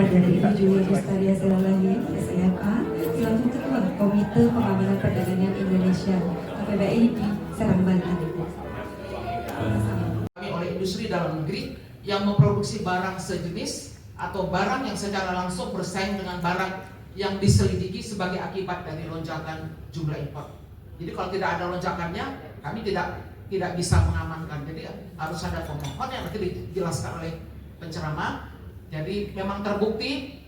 kepada Ibu Julia Gustaria Selalahi, SMA, selaku Ketua Komite Pengamanan Perdagangan Indonesia KPBI di Serang, Banten. Oleh industri dalam negeri yang memproduksi barang sejenis atau barang yang secara langsung bersaing dengan barang yang diselidiki sebagai akibat dari lonjakan jumlah impor. Jadi kalau tidak ada lonjakannya, kami tidak bisa mengamankan. Jadi harus ada pemohon yang nanti dijelaskan oleh penceramah. Jadi memang terbukti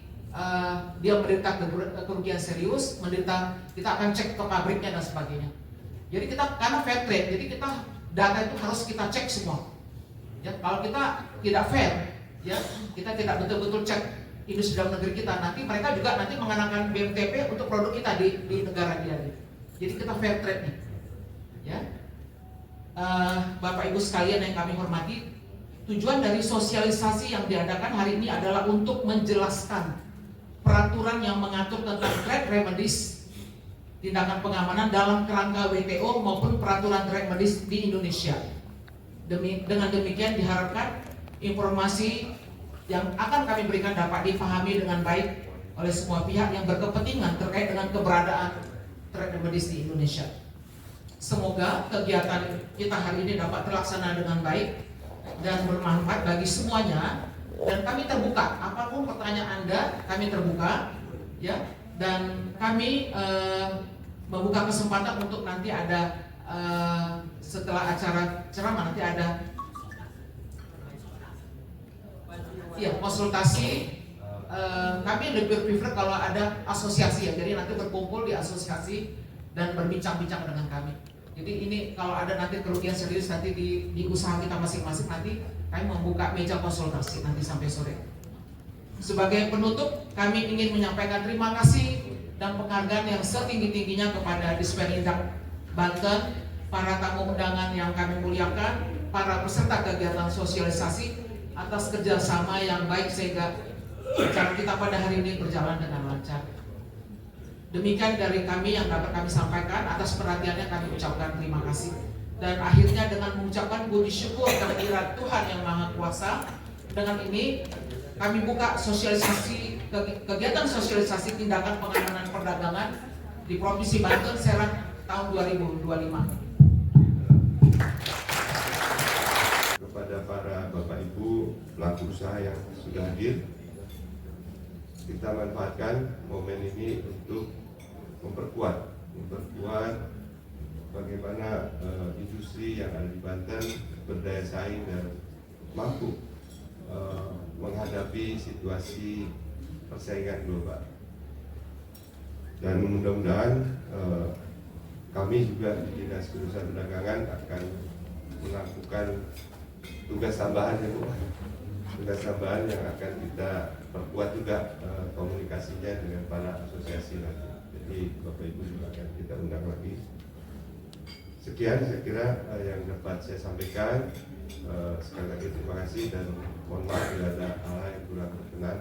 dia menderita kerugian serius, kita akan cek ke pabriknya dan sebagainya. Jadi kita karena fair trade, jadi kita data itu harus kita cek semua. Ya, kalau kita tidak fair, ya kita tidak betul-betul cek industri dalam negeri kita, nanti mereka juga nanti mengenakan BMTP untuk produk kita di negara dia. Jadi kita fair trade nih, ya. Bapak Ibu sekalian yang kami hormati, tujuan dari sosialisasi yang diadakan hari ini adalah untuk menjelaskan peraturan yang mengatur tentang trade remedies, tindakan pengamanan dalam kerangka WTO maupun peraturan trade remedies di Indonesia. Dengan demikian diharapkan informasi yang akan kami berikan dapat dipahami dengan baik oleh semua pihak yang berkepentingan terkait dengan keberadaan trade remedies di Indonesia. Semoga kegiatan kita hari ini dapat terlaksana dengan baik dan bermanfaat bagi semuanya, dan kami terbuka apapun pertanyaan Anda, kami terbuka, ya, dan kami membuka kesempatan untuk nanti ada setelah acara ceramah nanti ada ya konsultasi. Kami lebih prefer kalau ada asosiasi, ya, jadi nanti berkumpul di asosiasi dan berbincang-bincang dengan kami. Jadi ini kalau ada nanti kerugian serius nanti di usaha kita masing-masing, nanti kami membuka meja konsultasi nanti sampai sore. Sebagai penutup, kami ingin menyampaikan terima kasih dan penghargaan yang setinggi-tingginya kepada Disperindak Banten, para tamu undangan yang kami muliakan, para peserta kegiatan sosialisasi atas kerjasama yang baik sehingga acara kita pada hari ini berjalan dengan lancar. Demikian dari kami yang dapat kami sampaikan. Atas perhatiannya kami ucapkan terima kasih. Dan akhirnya dengan mengucapkan puji syukur kehadirat Tuhan yang Maha Kuasa, dengan ini kami buka sosialisasi kegiatan sosialisasi tindakan pengamanan perdagangan di Provinsi Banten Serang tahun 2025. Kepada para Bapak Ibu pelaku usaha yang sudah hadir, kita manfaatkan momen ini untuk memperkuat bagaimana industri yang ada di Banten berdaya saing dan mampu menghadapi situasi persaingan global. Dan mudah-mudahan kami juga di Dinas Ketenaga Perdagangan akan melakukan tugas tambahan yang akan kita perkuat juga komunikasinya dengan para asosiasi nanti. Jadi Bapak Ibu juga akan kita undang lagi. Sekian saya kira yang dapat saya sampaikan. Sekali lagi terima kasih dan mohon maaf bila ada hal yang kurang berkenan.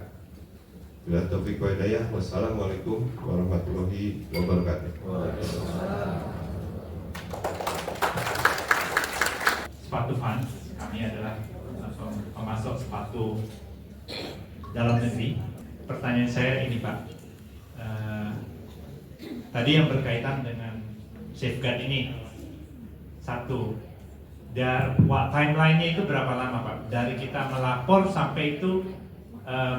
Bila taufik wa hidayah. Wassalamualaikum warahmatullahi wabarakatuh. Sepatu fans kami adalah pemasok sepatu dalam negeri. Pertanyaan saya ini Pak, tadi yang berkaitan dengan safeguard ini, satu, timeline-nya itu berapa lama Pak? Dari kita melapor sampai itu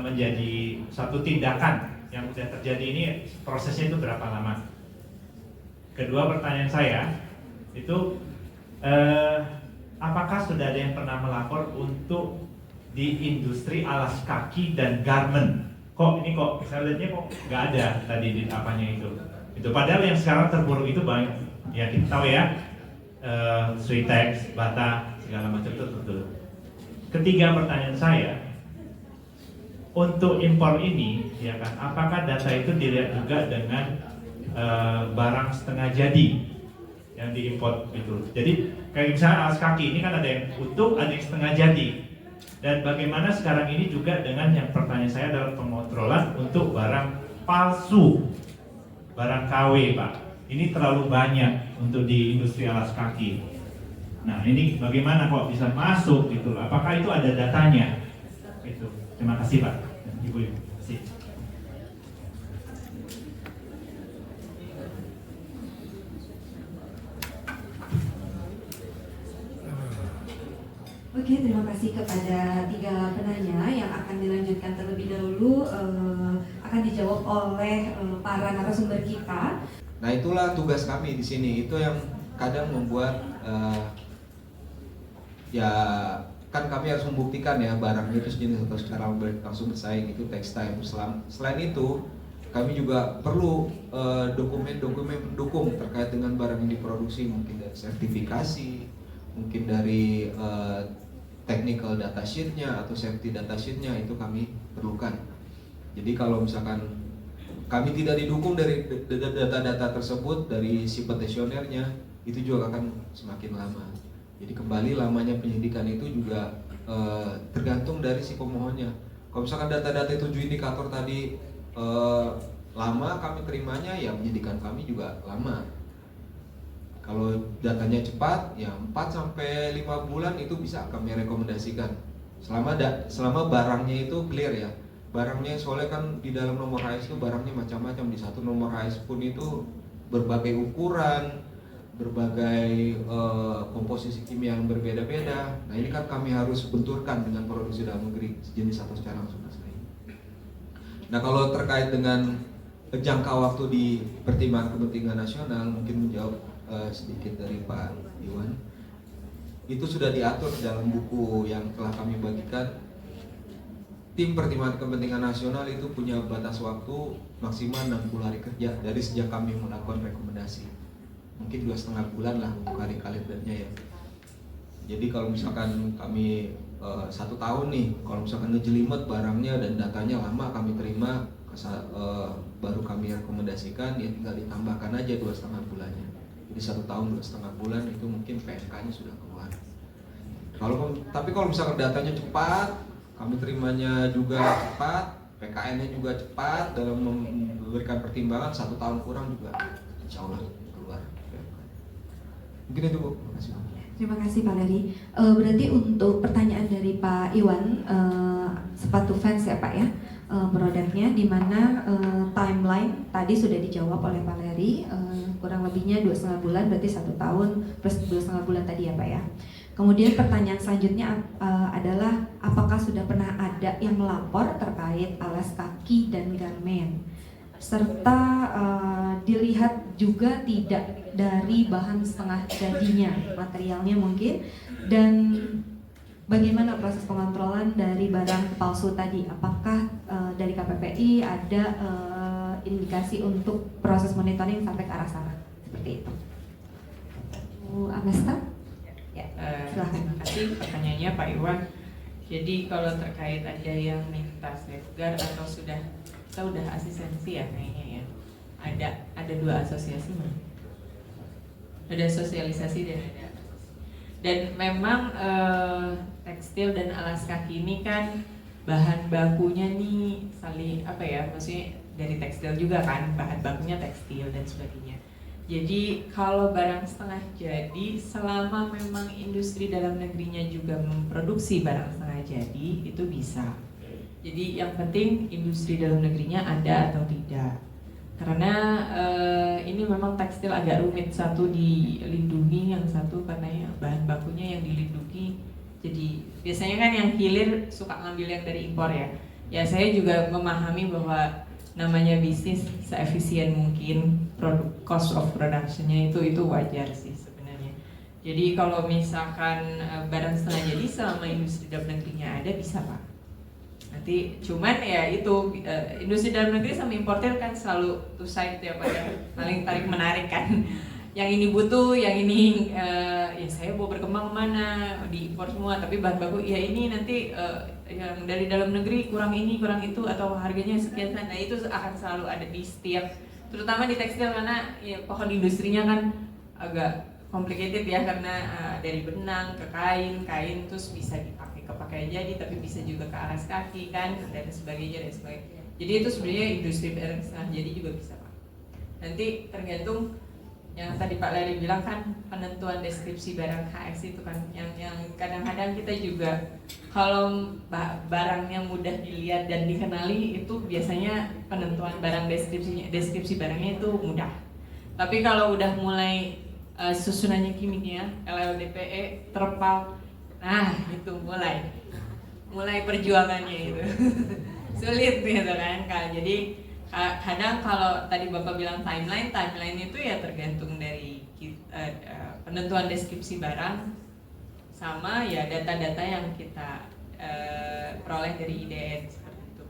menjadi satu tindakan yang sudah terjadi ini, prosesnya itu berapa lama? Kedua, pertanyaan saya itu apakah sudah ada yang pernah melapor untuk di industri alas kaki dan garment? Kok saya lihatnya kok nggak ada tadi di apanya itu padahal yang sekarang terburuk itu banyak ya, kita tahu ya, Sweetex, Bata, segala macam itu betul. Ketiga, pertanyaan saya, untuk impor ini ya kan, apakah data itu dilihat juga dengan barang setengah jadi yang diimpor itu? Jadi kayak misalnya alas kaki ini kan ada yang utuh, ada yang setengah jadi. Dan bagaimana sekarang ini juga dengan yang pertanyaan saya adalah pengontrolan untuk barang palsu, barang KW Pak. Ini terlalu banyak untuk di industri alas kaki. Nah ini bagaimana kok bisa masuk gitu? Apakah itu ada datanya? Itu. Terima kasih Pak. Ibu. kasih. Oke, terima kasih kepada 3 penanya yang akan dilanjutkan terlebih dahulu akan dijawab oleh para narasumber kita. Nah, itulah tugas kami di sini. Itu yang kadang membuat ya kan kami harus membuktikan ya barangnya itu sejenis atau secara langsung bersaing, itu tekstil. Selain itu kami juga perlu dokumen-dokumen pendukung terkait dengan barang yang diproduksi, mungkin dari sertifikasi, mungkin dari technical data sheet-nya atau safety data sheet-nya, itu kami perlukan. Jadi kalau misalkan kami tidak didukung dari data-data tersebut dari si petisionernya, itu juga akan semakin lama. Jadi kembali lamanya penyidikan itu juga tergantung dari si pemohonnya. Kalau misalkan data-data 7 indikator tadi lama kami terimanya, ya penyidikan kami juga lama. Kalau datanya cepat, ya 4-5 bulan itu bisa kami rekomendasikan. Selama barangnya itu clear ya. Barangnya soalnya kan di dalam nomor HIS itu barangnya macam-macam. Di satu nomor HIS pun itu berbagai ukuran, berbagai komposisi kimia yang berbeda-beda. Nah, ini kan kami harus benturkan dengan produksi dalam negeri sejenis atau secara langsung bersaing. Nah, kalau terkait dengan jangka waktu di pertimbangan kepentingan nasional, mungkin menjawab sedikit dari Pak Iwan. Itu sudah diatur dalam buku yang telah kami bagikan. Tim pertimbangan kepentingan nasional itu punya batas waktu maksimal 60 hari kerja dari sejak kami melakukan rekomendasi. Mungkin 2,5 bulan lah untuk hari kalendernya ya. Jadi kalau misalkan kami 1 tahun nih, kalau misalkan ngejelimet barangnya dan datanya lama kami terima, baru kami rekomendasikan, ya tinggal ditambahkan aja 2,5 bulannya. Jadi 1 tahun 2,5 bulan itu mungkin PMK-nya sudah keluar. Tapi kalau misalkan datanya cepat, kami terimanya juga cepat, PKN-nya juga cepat, dalam memberikan pertimbangan 1 tahun kurang juga insya Allah keluar PMK. Mungkin itu Bu. Terima kasih. Terima kasih Pak Dari. Berarti untuk pertanyaan dari Pak Iwan, sepatu fans ya Pak ya, produknya, di mana timeline tadi sudah dijawab oleh Pak Larry, kurang lebihnya 2,5 bulan, berarti 1 tahun plus 2,5 bulan tadi ya Pak ya. Kemudian pertanyaan selanjutnya adalah apakah sudah pernah ada yang melapor terkait alas kaki dan garmen, serta dilihat juga tidak dari bahan setengah jadinya, materialnya mungkin, dan bagaimana proses pengontrolan dari barang palsu tadi? Apakah dari KPPI ada indikasi untuk proses monitoring sampai ke arah sana? Seperti itu. Bu Agasta? Ya, silahkan. Terima kasih pertanyaannya Pak Iwan. Jadi kalau terkait ada yang minta safeguard atau kita udah asistensi ya kayaknya ya. Ada 2 asosiasi mah. Ada sosialisasi dan memang tekstil dan alas kaki ini kan bahan bakunya nih saling maksudnya dari tekstil juga kan, bahan bakunya tekstil dan sebagainya. Jadi kalau barang setengah jadi, selama memang industri dalam negerinya juga memproduksi barang setengah jadi, itu bisa. Jadi yang penting industri dalam negerinya ada atau tidak. Karena ini memang tekstil agak rumit, satu dilindungi, yang satu katanya bahan bakunya yang dilindungi. Jadi biasanya kan yang hilir suka ngambil yang dari impor ya. Ya saya juga memahami bahwa namanya bisnis seefisien mungkin, cost of production-nya itu wajar sih sebenarnya. Jadi kalau misalkan barang setengah jadi selama industri dalam negerinya ada bisa Pak. Nanti cuman ya itu industri dalam negeri sama importer kan selalu two side ya Pak ya, saling tarik menarik kan. Yang ini butuh, yang ini ya saya mau berkembang kemana, diimpor semua, tapi bahan baku ya ini nanti yang dari dalam negeri kurang ini kurang itu atau harganya sekian. Nah itu akan selalu ada di setiap, terutama di tekstil karena ya, pohon industrinya kan agak complicated ya, karena dari benang ke kain terus bisa dipakai ke pakaian jadi, tapi bisa juga ke alas kaki kan dan sebagainya. Jadi itu sebenarnya industri barang setengah jadi juga bisa Pak. Nanti tergantung yang tadi Pak Larry bilang kan penentuan deskripsi barang HX itu kan yang kadang-kadang kita juga kalau barangnya mudah dilihat dan dikenali itu biasanya penentuan barang deskripsi barangnya itu mudah. Tapi kalau udah mulai susunannya kimia, LLDPE, terpal, nah itu mulai perjuangannya itu sulit gitu kan. Jadi kadang kalau tadi Bapak bilang timeline itu ya tergantung dari penentuan deskripsi barang sama ya data-data yang kita peroleh dari IDN seperti itu.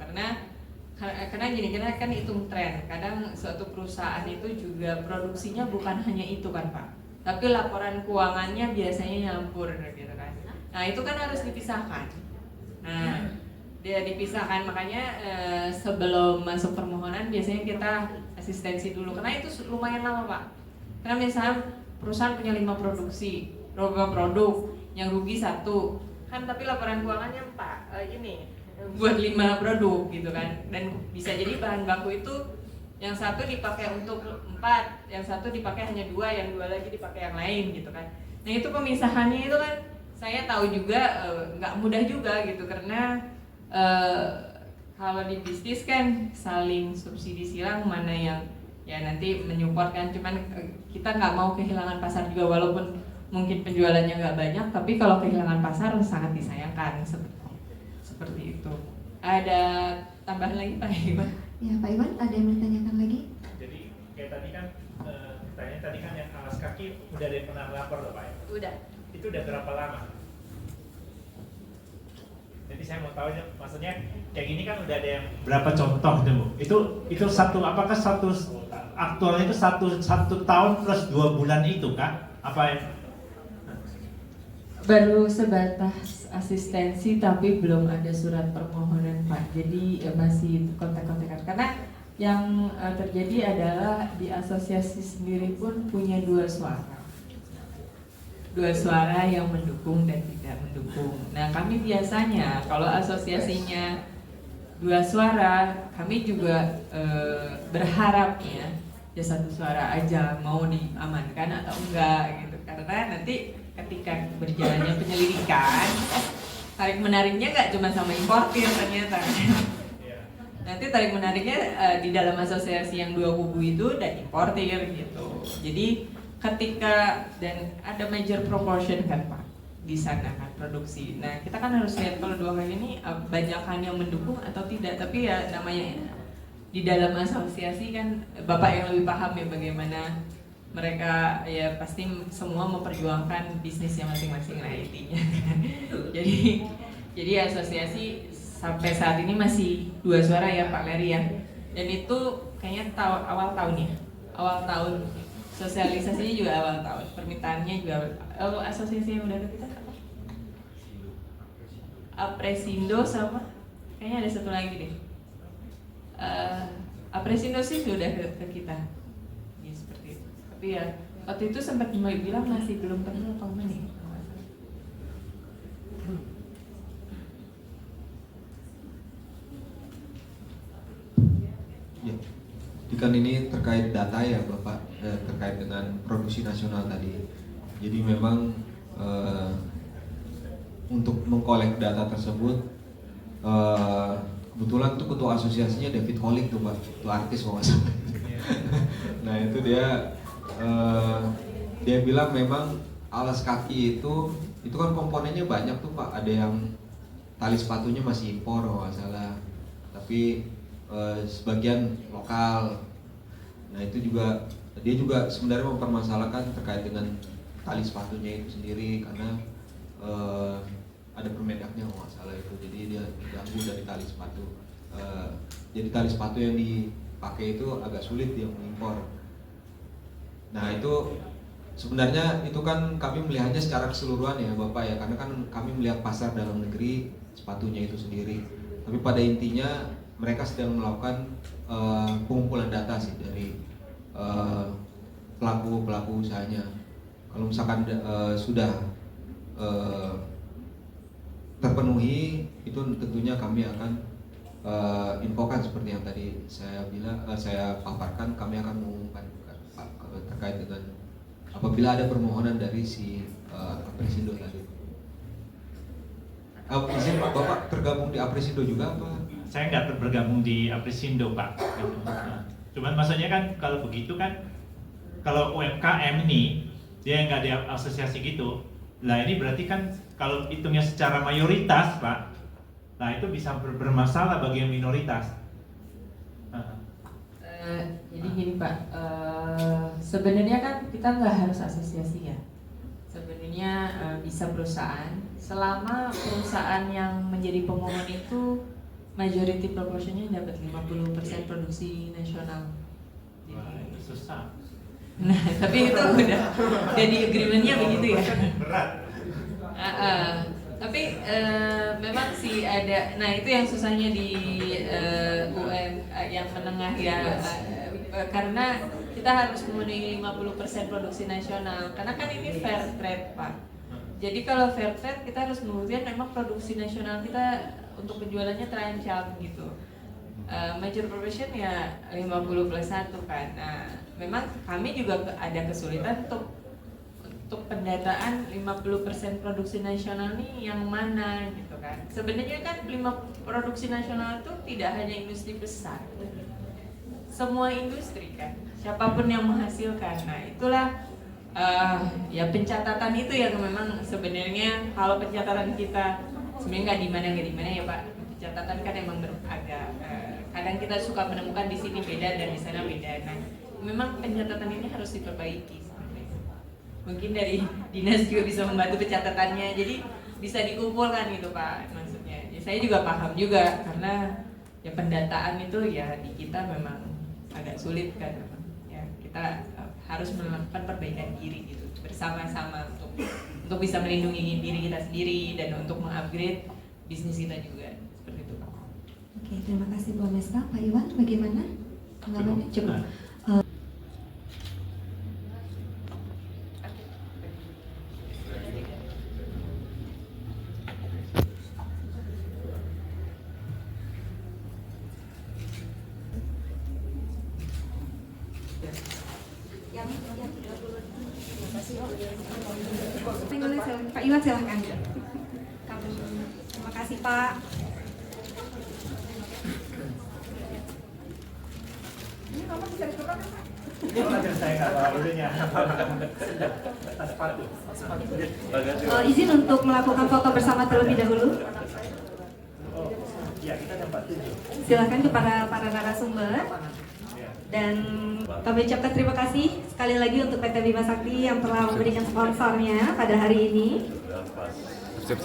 Karena gini, kita kan hitung tren. Kadang suatu perusahaan itu juga produksinya bukan hanya itu kan Pak, tapi laporan keuangannya biasanya nyampur gitu kan. Nah itu kan harus dipisahkan. Nah dia dipisahkan, makanya sebelum masuk permohonan biasanya kita asistensi dulu karena itu lumayan lama Pak. Karena misalnya perusahaan punya 5 produk yang rugi 1 kan, tapi laporan keuangannya 4 buat 5 produk gitu kan, dan bisa jadi bahan baku itu yang 1 dipakai untuk 4, yang 1 dipakai hanya 2, yang 2 lagi dipakai yang lain gitu kan. Nah itu pemisahannya itu kan saya tahu juga nggak mudah juga gitu, karena kalau di bisnis kan saling subsidi silang mana yang ya nanti menyupport kan, cuman kita nggak mau kehilangan pasar juga walaupun mungkin penjualannya nggak banyak, tapi kalau kehilangan pasar sangat disayangkan seperti itu. Ada tambahan lagi Pak Iwan? Ya Pak Iwan, ada yang ditanyakan lagi? Jadi kayak tadi kan tadi kan yang alas kaki udah ada yang pernah lapor loh Pak ya? Udah. Itu udah berapa lama? Jadi saya mau tahu aja, maksudnya kayak gini kan udah ada yang berapa contoh tuh Bu? Itu apakah aktualnya itu satu tahun plus 2 bulan itu kah? Apa yang baru sebatas asistensi tapi belum ada surat permohonan Pak, jadi masih kontak-kontakan karena yang terjadi adalah di asosiasi sendiri pun punya dua suara yang mendukung dan tidak mendukung. Nah kami biasanya kalau asosiasinya 2 suara, kami juga berharapnya ya 1 suara aja mau diamankan atau enggak gitu, karena nanti ketika berjalannya penyelidikan tarik menariknya nggak cuma sama importir ternyata. Nanti tarik menariknya di dalam asosiasi yang 2 kubu itu dan importir gitu. Jadi ketika dan ada major proportion kan Pak di sana kan produksi. Nah kita kan harus lihat kalau 2 kali ini banyakan yang mendukung atau tidak. Tapi ya namanya di dalam asosiasi kan Bapak yang lebih paham ya bagaimana mereka ya pasti semua memperjuangkan bisnisnya masing-masing lah intinya. Jadi asosiasi sampai saat ini masih 2 suara ya Pak Larry ya. Dan itu kayaknya awal tahun ya. Awal tahun. Sosialisasinya juga awal tahun. Permintaannya juga asosiasi yang udah ke kita apa? Apresindo sama kayaknya ada satu lagi deh. Apresindo sih sudah ke kita. Ya seperti itu. Tapi ya waktu itu sempat bilang masih belum pernah apa nih. Ya, kan ini terkait data ya Bapak, terkait dengan produksi nasional tadi. Jadi memang untuk mengkolek data tersebut, kebetulan tuh ketua asosiasinya David Holik tuh Pak, itu artis kalau nggak salah. Nah itu dia bilang memang alas kaki itu kan komponennya banyak tuh Pak. Ada yang tali sepatunya masih impor kalau nggak salah, tapi sebagian lokal. Nah itu juga dia juga sebenarnya mempermasalahkan terkait dengan tali sepatunya itu sendiri karena ada permedaknya kalau nggak salah itu, jadi dia terganggu dari tali sepatu. Jadi tali sepatu yang dipakai itu agak sulit dia mengimpor. Nah itu sebenarnya itu kan kami melihatnya secara keseluruhan ya Bapak ya, karena kan kami melihat pasar dalam negeri sepatunya itu sendiri. Tapi pada intinya mereka sedang melakukan pengumpulan data sih dari pelaku usahanya. Kalau misalkan sudah terpenuhi, itu tentunya kami akan infokan seperti yang tadi saya bilang, saya paparkan. Kami akan mengumumkan terkait dengan apabila ada permohonan dari si Apresindo tadi. Izin Pak, Bapak tergabung di Apresindo juga apa? Saya nggak bergabung di Apresindo Pak. Gitu. Nah, cuman maksudnya kan kalau begitu kan, kalau UMKM ini dia nggak di asosiasi gitu, lah ini berarti kan kalau hitungnya secara mayoritas Pak, nah itu bisa bermasalah bagi yang minoritas. Jadi gini Pak, sebenarnya kan kita nggak harus asosiasi ya. Sebenarnya bisa perusahaan, selama perusahaan yang menjadi pemohon itu majority proportionnya dapat 50% produksi nasional. Wah, itu susah. Nah, tapi itu udah di agreementnya begitu ya. Berat. Tapi memang sih ada, nah itu yang susahnya di yang menengah ya, karena kita harus memenuhi 50% produksi nasional, karena kan ini fair trade Pak. Jadi kalau fair trade kita harus membuktikan memang produksi nasional kita untuk penjualannya terancam gitu. Major proportion ya 50+1 kan. Nah, memang kami juga ada kesulitan untuk pendataan 50% produksi nasional nih yang mana gitu kan. Sebenarnya kan produksi nasional itu tidak hanya industri besar, semua industri kan, siapapun yang menghasilkan. Nah itulah ya pencatatan itu yang memang sebenarnya kalau pencatatan kita sebenarnya nggak di mana ya Pak. Pencatatan kan emang agak kadang kita suka menemukan di sini beda dan di sana beda. Nah memang pencatatan ini harus diperbaiki. Mungkin dari dinas juga bisa membantu pencatatannya, jadi bisa dikumpulkan gitu Pak maksudnya. Ya, saya juga paham juga karena ya pendataan itu ya di kita memang agak sulit kan, ya kita harus melakukan perbaikan diri gitu bersama-sama untuk bisa melindungi diri kita sendiri dan untuk mengupgrade bisnis kita juga seperti itu Pak. Oke, terima kasih Bu Mesta. Pak Iwan, bagaimana tanggapannya? Cukup. Pak Iwan silahkan. Terima kasih Pak. Ini nomor bisa ditukar kan Pak? Saya nggak tahu dulunya. Izin untuk melakukan foto bersama terlebih dahulu. Ya, kita dapat Silakan kepada para narasumber. Dan kami ucapkan terima kasih sekali lagi untuk PT Bima Sakti yang telah memberikan sponsornya pada hari ini. Siap.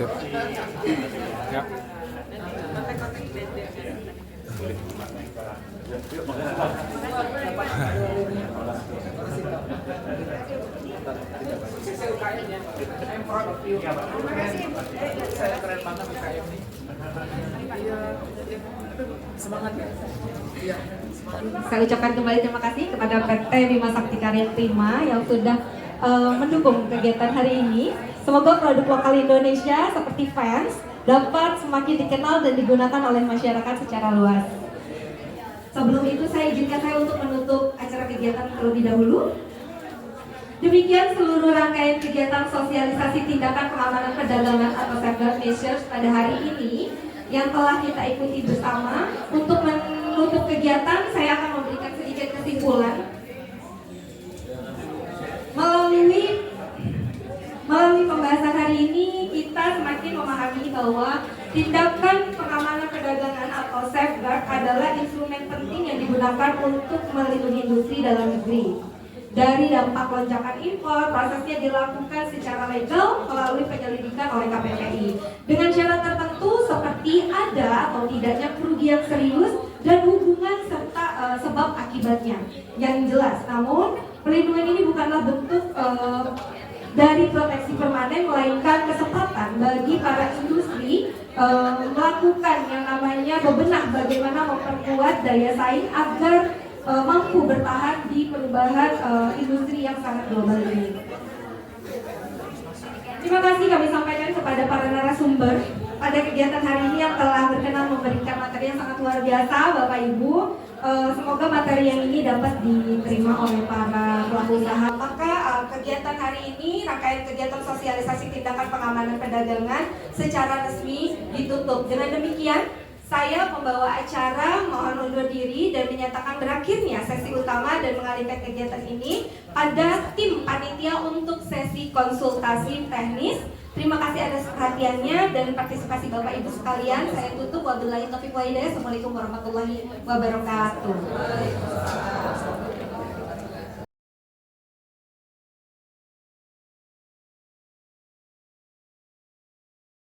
Ya. Semangat ya. Iya. Saya ucapkan kembali terima kasih kepada PT Bima Sakti Karya Prima yang sudah mendukung kegiatan hari ini. Semoga produk lokal Indonesia seperti Vans dapat semakin dikenal dan digunakan oleh masyarakat secara luas. Sebelum itu saya izinkan saya untuk menutup acara kegiatan terlebih dahulu. Demikian seluruh rangkaian kegiatan sosialisasi tindakan pengamanan perdagangan atau safeguard measures pada hari ini yang telah kita ikuti bersama. Untuk menutup kegiatan, saya akan memberikan sedikit kesimpulan. Melalui pembahasan hari ini, kita semakin memahami bahwa tindakan pengamanan perdagangan atau safeguard adalah instrumen penting yang digunakan untuk melindungi industri dalam negeri. Dari dampak lonjakan impor, prosesnya dilakukan secara legal melalui penyelidikan oleh KPPI dengan syarat tertentu seperti ada atau tidaknya kerugian serius dan hubungan serta sebab akibatnya yang jelas. Namun pelindungan ini bukanlah bentuk dari proteksi permanen, melainkan kesempatan bagi para industri melakukan yang namanya bebenah bagaimana memperkuat daya saing agar mampu bertahan di perubahan industri yang sangat global ini. Terima kasih kami sampaikan kepada para narasumber pada kegiatan hari ini yang telah berkenan memberikan materi yang sangat luar biasa, Bapak Ibu. Semoga materi yang ini dapat diterima oleh para pelaku pelaku usaha. Maka kegiatan hari ini, rangkaian kegiatan sosialisasi tindakan pengamanan perdagangan secara resmi ditutup. Dengan demikian, saya pembawa acara mohon undur diri dan menyatakan berakhirnya sesi utama dan mengalihkan kegiatan ini pada tim panitia untuk sesi konsultasi teknis. Terima kasih atas perhatiannya dan partisipasi Bapak Ibu sekalian. Saya tutup. Wabillahi taufiq wal hidayah. Assalamualaikum warahmatullahi wabarakatuh.